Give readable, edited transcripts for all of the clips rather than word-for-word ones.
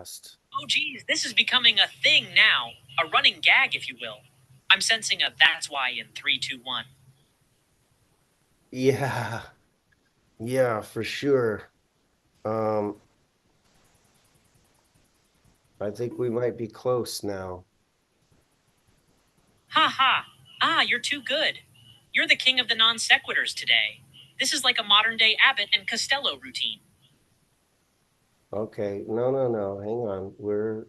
broadcast. Oh, geez, this is becoming a thing now. A running gag, if you will. I'm sensing a that's why in 3, 2, 1. Yeah, yeah, for sure. Um, I think we might be close now. Ha ha. Ah, you're too good. You're the king of the non sequiturs today. This is like a modern day Abbott and Costello routine. Okay, no. Hang on. We're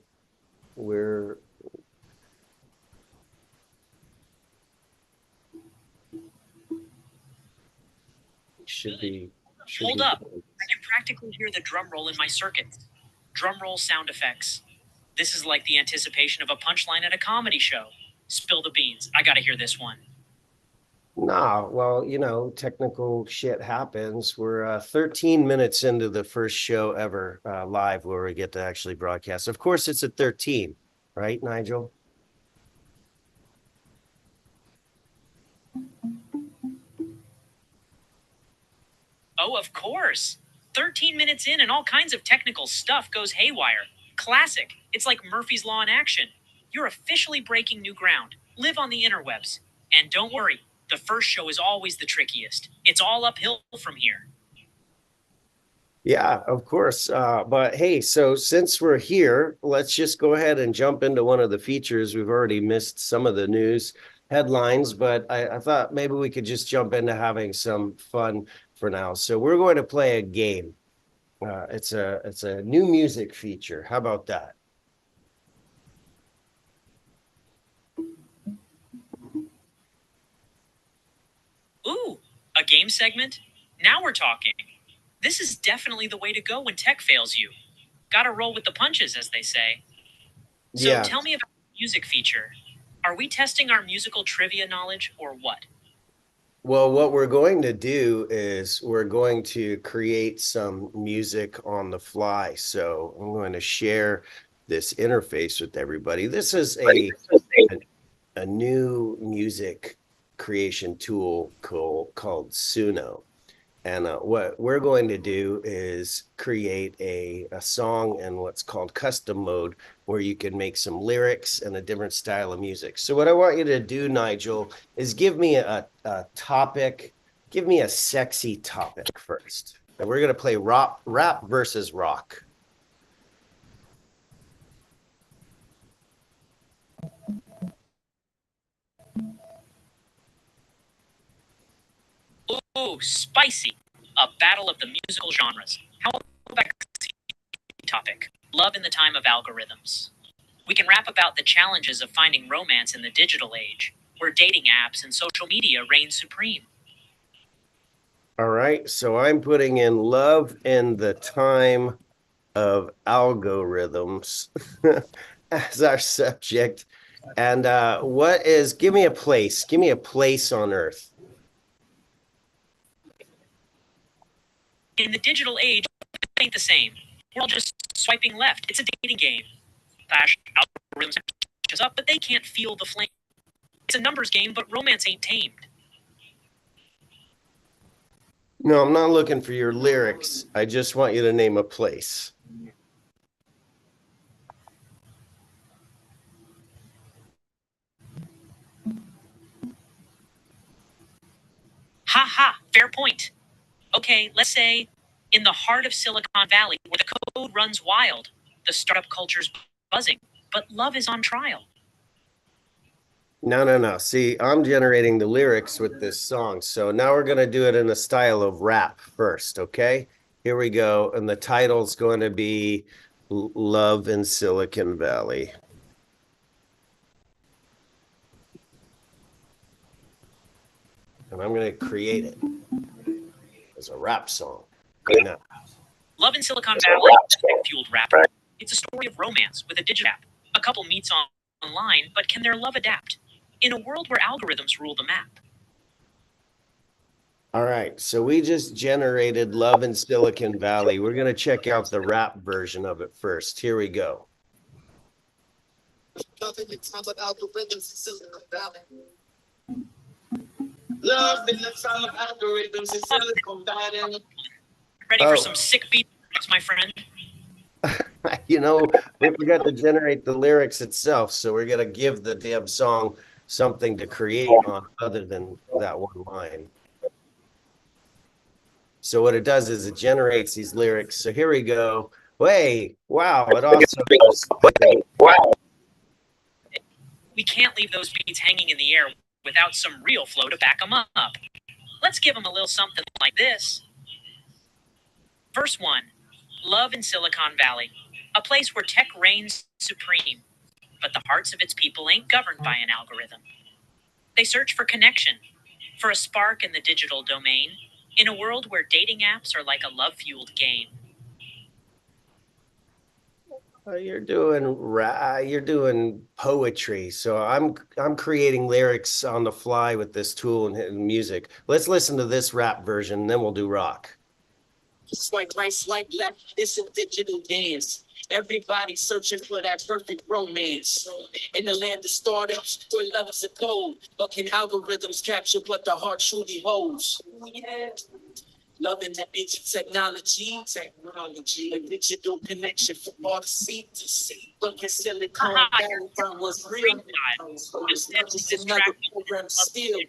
should be should Hold be up. good. I can practically hear the drum roll in my circuits. Drum roll sound effects. This is like the anticipation of a punchline at a comedy show. Spill the beans. I gotta hear this one. Nah, well, technical shit happens. We're 13 minutes into the first show ever live where we get to actually broadcast. Of course, it's at 13, right, Nigel? Oh, of course. 13 minutes in and all kinds of technical stuff goes haywire. Classic. It's like Murphy's Law in action. You're officially breaking new ground. Live on the interwebs. And don't worry, the first show is always the trickiest. It's all uphill from here. Yeah, of course. But hey, so since we're here, let's just go ahead and jump into one of the features. We've already missed some of the news headlines, but I thought maybe we could just jump into having some fun for now. So we're going to play a game. It's a new music feature. How about that? Ooh, a game segment? Now we're talking. This is definitely the way to go when tech fails you. Gotta roll with the punches, as they say. So Yeah. tell me about the music feature. Are we testing our musical trivia knowledge or what? Well, what we're going to do is we're going to create some music on the fly. So I'm going to share this interface with everybody. This is a new music creation tool called Suno. And what we're going to do is create a song in what's called custom mode, where you can make some lyrics and a different style of music. So what I want you to do, Nigel, is give me a topic. Give me a sexy topic first. And we're going to play rap versus rock. Ooh, spicy. A battle of the musical genres. How about topic? Love in the time of algorithms. We can rap about the challenges of finding romance in the digital age, where dating apps and social media reign supreme. All right. So I'm putting in love in the time of algorithms as our subject. And give me a place. Give me a place on Earth. In the digital age, it ain't the same. We're all just swiping left. It's a dating game. Flash algorithms catches up, but they can't feel the flame. It's a numbers game, but romance ain't tamed. No, I'm not looking for your lyrics. I just want you to name a place. Ha ha, fair point. Okay, let's say in the heart of Silicon Valley, where the code runs wild, the startup culture's buzzing, but love is on trial. No. See, I'm generating the lyrics with this song. So now we're going to do it in the style of rap first, okay? Here we go. And the title's going to be Love in Silicon Valley. And I'm going to create it as a rap song right now. Love in Silicon Valley, fueled rap. It's a story of romance with a digital app. A couple meets online, but can their love adapt? In a world where algorithms rule the map. All right, so we just generated Love in Silicon Valley. We're going to check out the rap version of it first. Here we go. Love in the time of algorithms in Silicon Valley. Love in the time of algorithms in Silicon Valley. Ready for some sick beats, my friend? You know, we forgot to generate the lyrics itself, so we're gonna give the damn song something to create on other than that one line. So what it does is it generates these lyrics. So here we go. Hey, wow, it also goes, I think. We can't leave those beats hanging in the air without some real flow to back them up. Let's give them a little something like this. Verse 1. Love in Silicon Valley, a place where tech reigns supreme, but the hearts of its people ain't governed by an algorithm. They search for connection, for a spark in the digital domain, in a world where dating apps are like a love-fueled game. You're doing poetry. So I'm creating lyrics on the fly with this tool and music. Let's listen to this rap version, then we'll do rock. Swipe right, swipe left, it's a digital dance. Everybody searching for that perfect romance. In the land of startups, where love is a code, but can algorithms capture what the heart truly holds? Yeah. Loving that technology, a digital connection from all the sea to sea. But can Silicon Haha, Valley you're find what's real? screenshot. It's not just another program, still.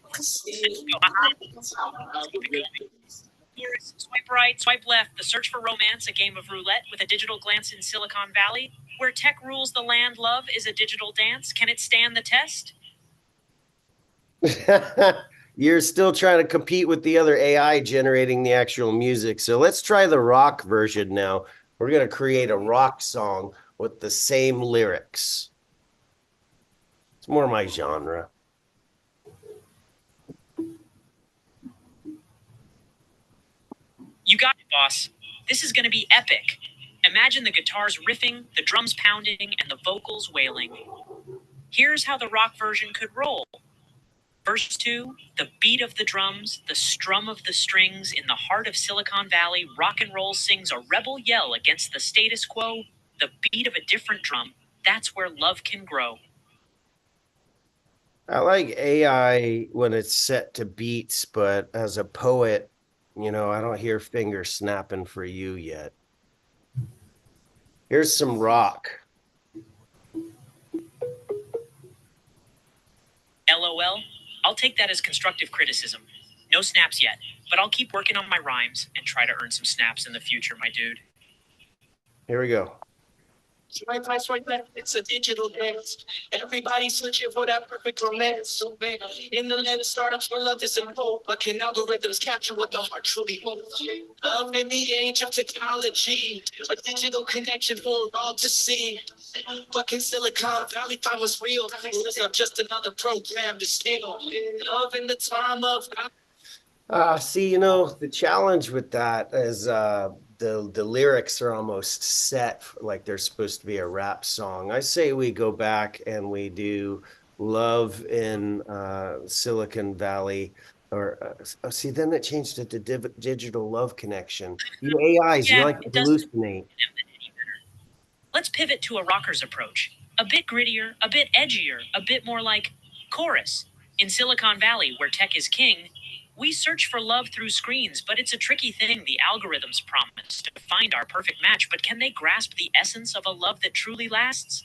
Swipe right, swipe left. The search for romance, a game of roulette with a digital glance in Silicon Valley, where tech rules the land. Love is a digital dance. Can it stand the test? You're still trying to compete with the other AI generating the actual music. So let's try the rock version now. We're going to create a rock song with the same lyrics. It's more my genre. You got it, boss. This is going to be epic. Imagine the guitars riffing, the drums pounding, and the vocals wailing. Here's how the rock version could roll. Verse 2, the beat of the drums, the strum of the strings, in the heart of Silicon Valley, rock and roll sings a rebel yell against the status quo, the beat of a different drum, that's where love can grow. I like AI when it's set to beats, but as a poet, I don't hear fingers snapping for you yet. Here's some rock. LOL, I'll take that as constructive criticism. No snaps yet, but I'll keep working on my rhymes and try to earn some snaps in the future, my dude. Here we go. Swipe right, swipe left, it's a digital dance. Everybody searching for that perfect romance. So big in the land of startups where love is involved, but can algorithms capture what the heart truly holds? Love in the age of technology, a digital connection for all to see. But can Silicon Valley find what's real? It's not just another program to steal. Love in the time of See, the challenge with that is the lyrics are almost set like they're supposed to be a rap song. I say we go back and we do Love in Silicon Valley, or see, then it changed it to Digital Love Connection. You AIs, you Yeah, like to it doesn't hallucinate. any better. Let's pivot to a rocker's approach. A bit grittier, a bit edgier, a bit more like chorus. In Silicon Valley, where tech is king, we search for love through screens, but it's a tricky thing. The algorithms promise to find our perfect match, but can they grasp the essence of a love that truly lasts?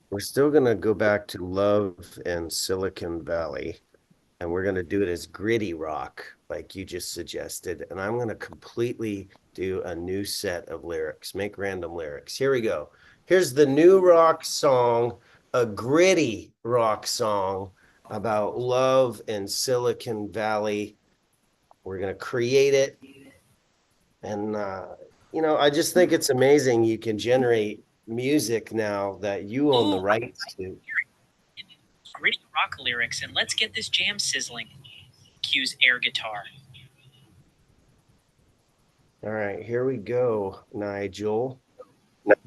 We're still gonna go back to Love in Silicon Valley, and we're going to do it as gritty rock, like you just suggested. And I'm going to completely do a new set of lyrics, make random lyrics. Here we go. Here's the new rock song, a gritty rock song about love in Silicon Valley. We're going to create it. And, I just think it's amazing you can generate music now that you own the Ooh, rights to. gritty rock lyrics, and let's get this jam sizzling. Cues air guitar. All right, here we go, Nigel,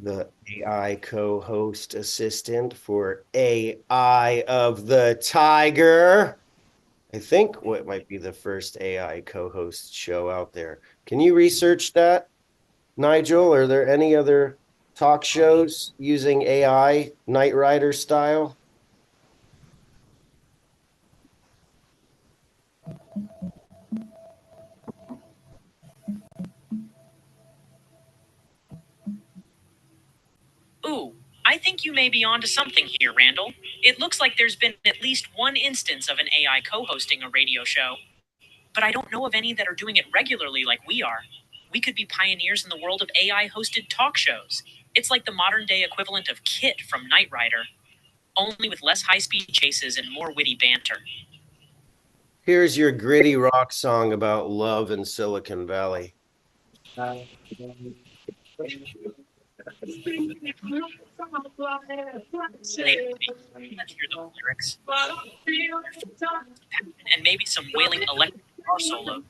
the AI co-host assistant for AI of the Tiger. I think what might be the first AI co-host show out there. Can you research that, Nigel? Are there any other talk shows using AI, Knight Rider style? I think you may be onto something here, Randall. It looks like there's been at least one instance of an AI co hosting a radio show, but I don't know of any that are doing it regularly like we are. We could be pioneers in the world of AI hosted talk shows. It's like the modern day equivalent of Kit from Knight Rider, only with less high speed chases and more witty banter. Here's your gritty rock song about love in Silicon Valley. Let's hear the lyrics. And maybe some wailing electric guitar solo.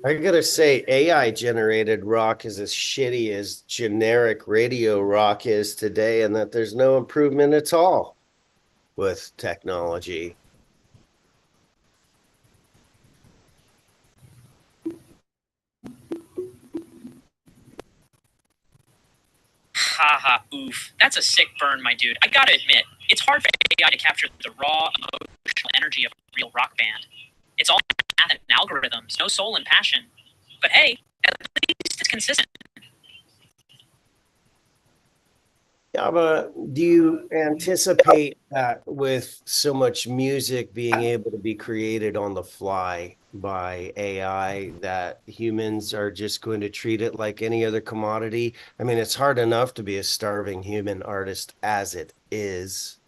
I gotta say, AI generated rock is as shitty as generic radio rock is today, and that there's no improvement at all with technology. Haha, oof. That's a sick burn, my dude. I gotta admit, it's hard for AI to capture the raw emotional energy of a real rock band. It's all math and algorithms, no soul and passion. But hey, at least it's consistent. Yeah, but do you anticipate that with so much music being able to be created on the fly by AI, that humans are just going to treat it like any other commodity? I mean, it's hard enough to be a starving human artist as it is.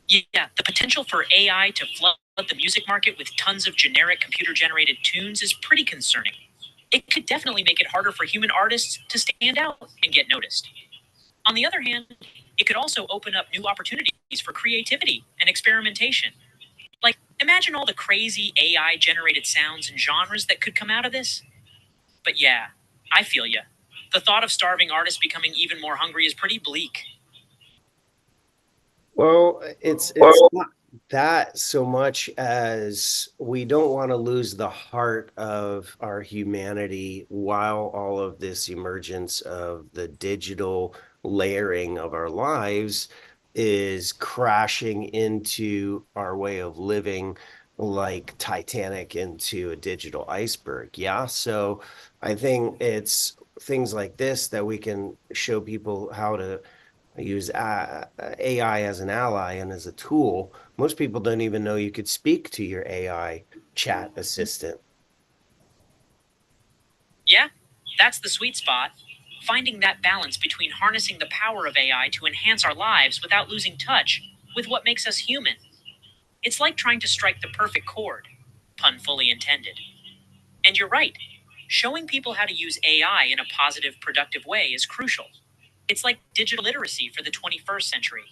Yeah, the potential for AI to flood the music market with tons of generic computer generated tunes is pretty concerning. It could definitely make it harder for human artists to stand out and get noticed. On the other hand, it could also open up new opportunities for creativity and experimentation. Like, imagine all the crazy AI generated sounds and genres that could come out of this. But yeah, I feel ya. The thought of starving artists becoming even more hungry is pretty bleak. Well, it's not that so much as we don't want to lose the heart of our humanity while all of this emergence of the digital layering of our lives is crashing into our way of living like Titanic into a digital iceberg. Yeah. So I think it's things like this that we can show people how to use AI as an ally and as a tool. Most people don't even know you could speak to your AI chat assistant. Yeah, that's the sweet spot. Finding that balance between harnessing the power of AI to enhance our lives without losing touch with what makes us human. It's like trying to strike the perfect chord, pun fully intended. And you're right, showing people how to use AI in a positive, productive way is crucial. It's like digital literacy for the 21st century.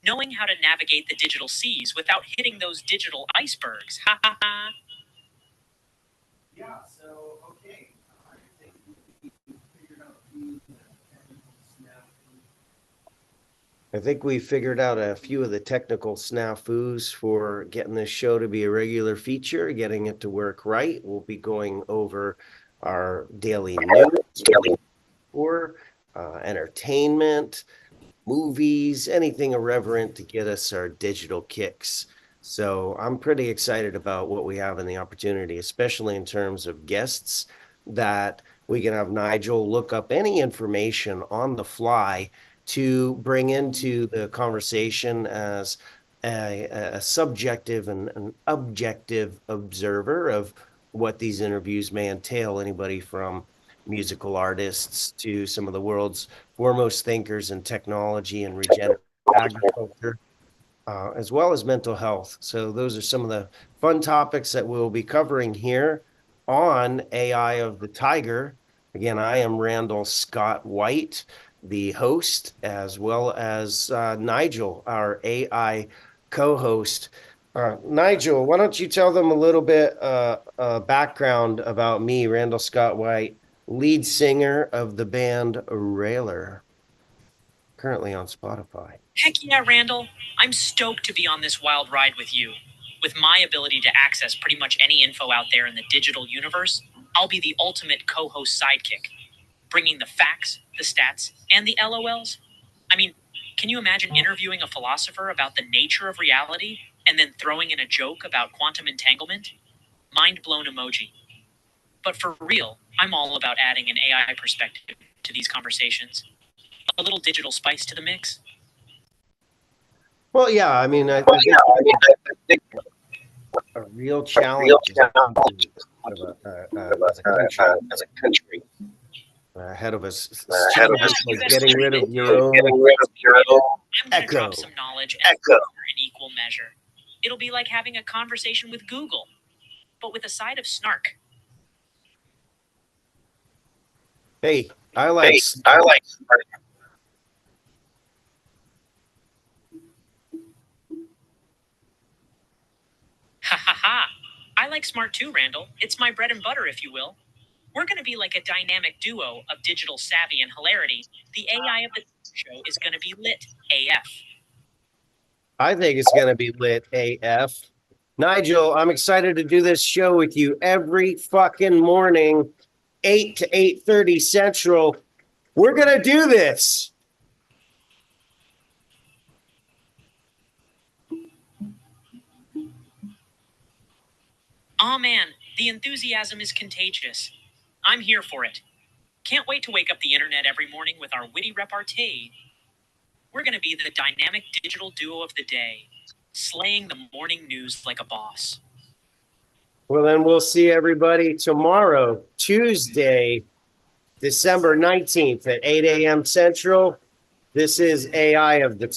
Knowing how to navigate the digital seas without hitting those digital icebergs. Ha ha ha. Yeah, so okay. I think we figured out a few of the technical snafus for getting this show to be a regular feature, getting it to work right. We'll be going over our daily news or entertainment, movies, anything irreverent to get us our digital kicks. So I'm pretty excited about what we have in the opportunity, especially in terms of guests, that we can have Nigel look up any information on the fly to bring into the conversation as a subjective and an objective observer of what these interviews may entail. Anybody from musical artists to some of the world's foremost thinkers in technology and regenerative agriculture, as well as mental health. So those are some of the fun topics that we'll be covering here on AI of the Tiger. Again, I am Randall Scott White, the host, as well as Nigel, our AI co-host. Nigel, why don't you tell them a little bit background about me, Randall Scott White, lead singer of the band Railer, currently on Spotify. Heck yeah, Randall. I'm stoked to be on this wild ride with you. With my ability to access pretty much any info out there in the digital universe, I'll be the ultimate co host sidekick, bringing the facts, the stats, and the LOLs. I mean, can you imagine interviewing a philosopher about the nature of reality and then throwing in a joke about quantum entanglement? Mind blown emoji. But for real, I'm all about adding an AI perspective to these conversations. A little digital spice to the mix. Well, yeah, I mean, I think a real challenge as a country ahead of us. Getting rid of your own I'm going to echo. drop some knowledge and in equal measure. It'll be like having a conversation with Google, but with a side of snark. Hey, I like Ha ha ha. I like smart too, Randall. It's my bread and butter, if you will. We're going to be like a dynamic duo of digital savvy and hilarity. The AI of the show is going to be lit AF. I think it's going to be lit AF. Nigel, I'm excited to do this show with you every fucking morning, 8 to 8:30 Central. We're going to do this. Aw man, the enthusiasm is contagious. I'm here for it. Can't wait to wake up the internet every morning with our witty repartee. We're going to be the dynamic digital duo of the day, slaying the morning news like a boss. Well, then we'll see everybody tomorrow, Tuesday, December 19th at 8 a.m. Central. This is AI of the